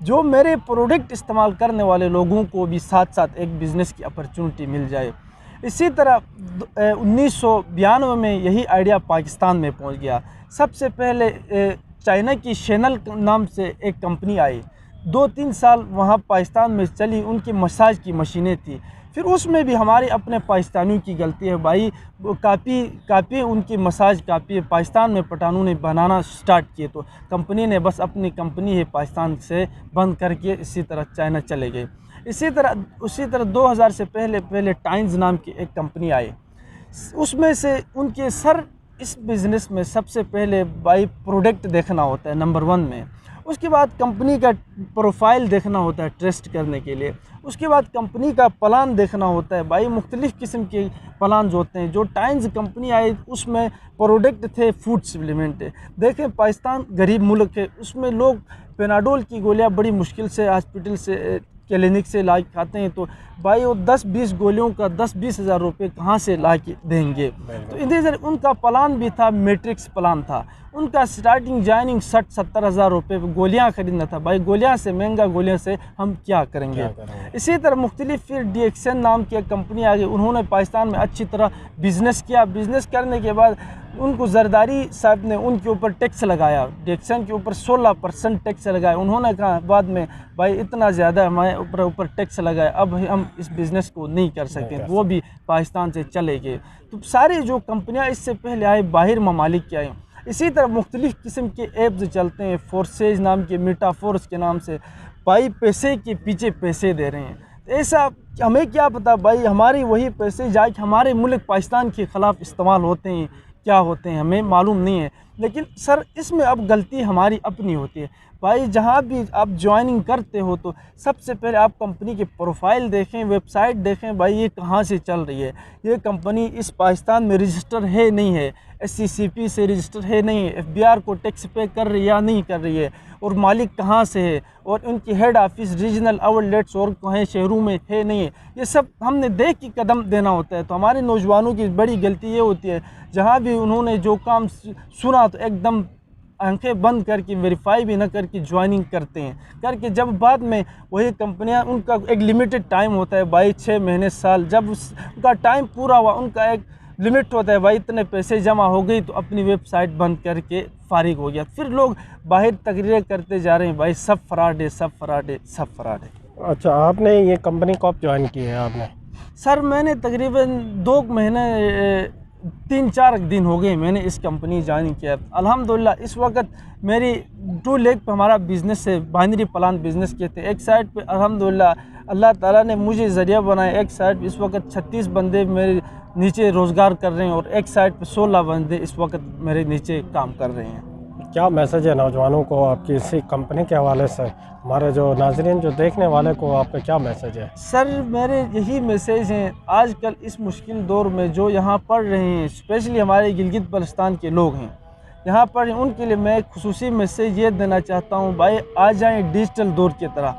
جو میرے پروڈکٹ استعمال کرنے والے لوگوں کو بھی ساتھ ساتھ ایک بزنس کی اپرچونٹی مل جائے۔ اسی طرح 1992 میں یہی آئیڈیا پاکستان میں پہنچ گیا۔ سب سے پہلے چائنا کی شینل نام سے ایک کمپنی آئی، 2-3 سال وہاں پاکستان میں چلی، ان کی مساج کی مشینیں تھیں۔ پھر اس میں بھی ہمارے اپنے پاکستانیوں کی غلطی ہے بھائی، کاپی ان کی مساج کاپی پاکستان میں پٹھانوں نے بنانا سٹارٹ کیے، تو کمپنی نے بس اپنی کمپنی ہے پاکستان سے بند کر کے اسی طرح چائنا چلے گئے۔ اسی طرح 2000 سے پہلے ٹائنز نام کی ایک کمپنی آئی، اس میں سے ان کے اس بزنس میں سب سے پہلے بائی پروڈکٹ دیکھنا ہوتا ہے نمبر 1 میں، اس کے بعد کمپنی کا پروفائل دیکھنا ہوتا ہے ٹیسٹ کرنے کے لیے، اس کے بعد کمپنی کا پلان دیکھنا ہوتا ہے بھائی، مختلف قسم کے پلانز ہوتے ہیں۔ جو ٹائنز کمپنی آئی اس میں پروڈکٹ تھے فوڈ سپلیمنٹ، دیکھیں پاکستان غریب ملک ہے، اس میں لوگ پیناڈول کی گولیاں بڑی مشکل سے ہاسپٹل سے کلینک سے لا کے کھاتے ہیں، تو بھائی وہ 10-20 گولیوں کا 10-20 ہزار روپے کہاں سے لا کے دیں گے؟ تو ادھر ان کا پلان بھی تھا، میٹرکس پلان تھا ان کا، سٹارٹنگ جوائننگ 60-70 ہزار روپے گولیاں خریدنا تھا۔ بھائی گولیاں سے مہنگا، گولیاں سے ہم کیا کریں گے؟ اسی طرح مختلف پھر ڈی ایکسن نام کی ایک کمپنی آ گئی، انہوں نے پاکستان میں اچھی طرح بزنس کیا، بزنس کرنے کے بعد ان کو زرداری صاحب نے ان کے اوپر ٹیکس لگایا، ڈی ایکسن کے اوپر 16% ٹیکس لگایا۔ انہوں نے کہا بعد میں بھائی اتنا زیادہ ہمارے اوپر ٹیکس لگایا، اب ہم اس بزنس کو نہیں کر سکتے، وہ بھی پاکستان سے چلے گئے۔ تو ساری جو کمپنیاں اس سے پہلے آئے باہر ممالک کی آئیں۔ اسی طرح مختلف قسم کے ایپس چلتے ہیں، فورسیج نام کے، میٹا فورس کے نام سے، بھائی پیسے کے پیچھے پیسے دے رہے ہیں۔ ایسا ہمیں کیا پتا بھائی، ہماری وہی پیسے جا کے ہمارے ملک پاکستان کے خلاف استعمال ہوتے ہیں، کیا ہوتے ہیں ہمیں معلوم نہیں ہے۔ لیکن سر اس میں اب غلطی ہماری اپنی ہوتی ہے بھائی، جہاں بھی آپ جوائننگ کرتے ہو تو سب سے پہلے آپ کمپنی کے پروفائل دیکھیں، ویب سائٹ دیکھیں، بھائی یہ کہاں سے چل رہی ہے، یہ کمپنی اس پاکستان میں رجسٹر ہے نہیں ہے، SCCP سے رجسٹر ہے نہیں ہے، FBR کو ٹیکس پے کر رہی ہے یا نہیں کر رہی ہے، اور مالک کہاں سے ہے، اور ان کی head office regional outlets اور کہیں شہروں میں ہے نہیں ہے، یہ سب ہم نے دیکھ کے قدم دینا ہوتا ہے۔ تو ہمارے نوجوانوں کی بڑی غلطی یہ ہوتی ہے، جہاں بھی انہوں نے جو کام سنا تو ایک دم آنکھیں بند کر کے ویریفائی بھی نہ کر کے جوائننگ کرتے ہیں، کر کے جب بعد میں وہی کمپنیاں، ان کا ایک لمیٹڈ ٹائم ہوتا ہے بھائی 6 مہینے سال، جب ان کا ٹائم پورا ہوا، ان کا ایک لمٹ ہوتا ہے بھائی اتنے پیسے جمع ہو گئی، تو اپنی ویب سائٹ بند کر کے فارغ ہو گیا۔ پھر لوگ باہر تقریریں کرتے جا رہے ہیں بھائی سب فراڈ ہے، سب فراڈ ہے، سب فراڈ ہے۔ اچھا، آپ نے یہ کمپنی کب جوائن کی ہے آپ نے؟ سر میں نے تقریباً 2 مہینے 3-4 دن ہو گئے میں نے اس کمپنی جوائن کیا۔ الحمدللہ اس وقت میری 2 لیگ پہ ہمارا بزنس ہے، بائنری پلان بزنس کے تھے، ایک سائٹ پہ الحمدللہ اللہ تعالیٰ نے مجھے ذریعہ بنایا، ایک سائٹ پہ اس وقت 36 بندے میرے نیچے روزگار کر رہے ہیں، اور ایک سائٹ پہ 16 بندے اس وقت میرے نیچے کام کر رہے ہیں۔ کیا میسج ہے نوجوانوں کو آپ کی اسی کمپنی کے حوالے سے، ہمارے جو ناظرین جو دیکھنے والے کو آپ کا کیا میسج ہے؟ سر میرے یہی میسیج ہیں، آج کل اس مشکل دور میں جو یہاں پڑھ رہے ہیں، اسپیشلی ہمارے گلگت بلتستان کے لوگ ہیں یہاں پر، ان کے لیے میں ایک خصوصی میسیج یہ دینا چاہتا ہوں بھائی آ جائیں ڈیجیٹل دور کی طرح۔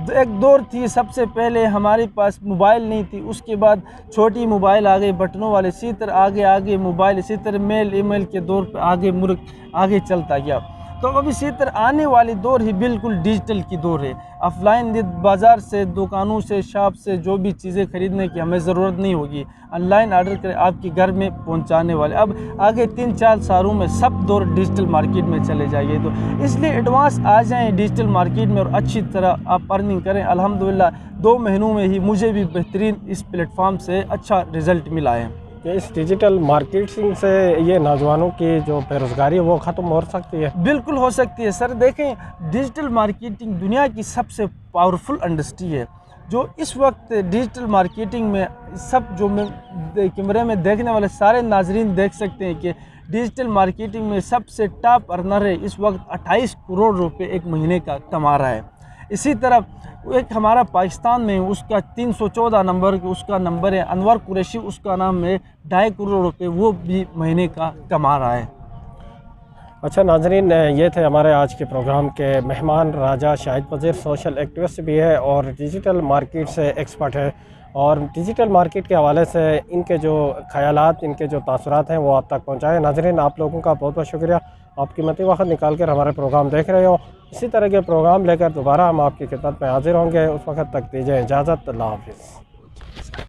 ایک دور تھی سب سے پہلے ہمارے پاس موبائل نہیں تھی، اس کے بعد چھوٹی موبائل آ گئی بٹنوں والے، اسی طرح آگے موبائل، اسی طرح میل ای میل کے دور پہ آگے ملک آگے چلتا گیا۔ تو اب اسی طرح آنے والی دور ہی بالکل ڈیجیٹل کی دور ہے، آف لائن بازار سے، دکانوں سے، شاپ سے جو بھی چیزیں خریدنے کی ہمیں ضرورت نہیں ہوگی، آن لائن آرڈر کریں آپ کے گھر میں پہنچانے والے۔ اب آگے 3-4 سالوں میں سب دور ڈیجیٹل مارکیٹ میں چلے جائیے، تو اس لیے ایڈوانس آ جائیں ڈیجیٹل مارکیٹ میں اور اچھی طرح آپ ارننگ کریں۔ الحمدللہ 2 مہینوں میں ہی مجھے بھی بہترین اس پلیٹ فارم سے اچھا رزلٹ ملا ہے۔ اس ڈیجیٹل مارکیٹنگ سے یہ نوجوانوں کی جو بے روزگاری ہے وہ ختم ہو سکتی ہے؟ بالکل ہو سکتی ہے سر، دیکھیں ڈیجیٹل مارکیٹنگ دنیا کی سب سے پاورفل انڈسٹری ہے، جو اس وقت ڈیجیٹل مارکیٹنگ میں سب جو کیمرے میں دیکھنے والے سارے ناظرین دیکھ سکتے ہیں کہ ڈیجیٹل مارکیٹنگ میں سب سے ٹاپ ارنر ہے، اس وقت 28 کروڑ روپے ایک مہینے کا کما رہا ہے۔ اسی طرح ایک ہمارا پاکستان میں اس کا 314 نمبر اس کا نمبر ہے، انور قریشی اس کا نام ہے، 2.5 کروڑ روپے وہ بھی مہینے کا کما رہا ہے۔ اچھا ناظرین، یہ تھے ہمارے آج کے پروگرام کے مہمان راجہ شاہد وزیر، سوشل ایکٹیوسٹ بھی ہے اور ڈیجیٹل مارکیٹ سے ایکسپرٹ ہے، اور ڈیجیٹل مارکیٹ کے حوالے سے ان کے جو خیالات، ان کے جو تاثرات ہیں وہ آپ تک پہنچائے۔ ناظرین آپ لوگوں کا بہت بہت شکریہ، آپ قیمتی وقت نکال کر ہمارے پروگرام دیکھ رہے ہو۔ اسی طرح کے پروگرام لے کر دوبارہ ہم آپ کی خدمت میں حاضر ہوں گے. اس وقت تک دیجیے اجازت. اللہ حافظ.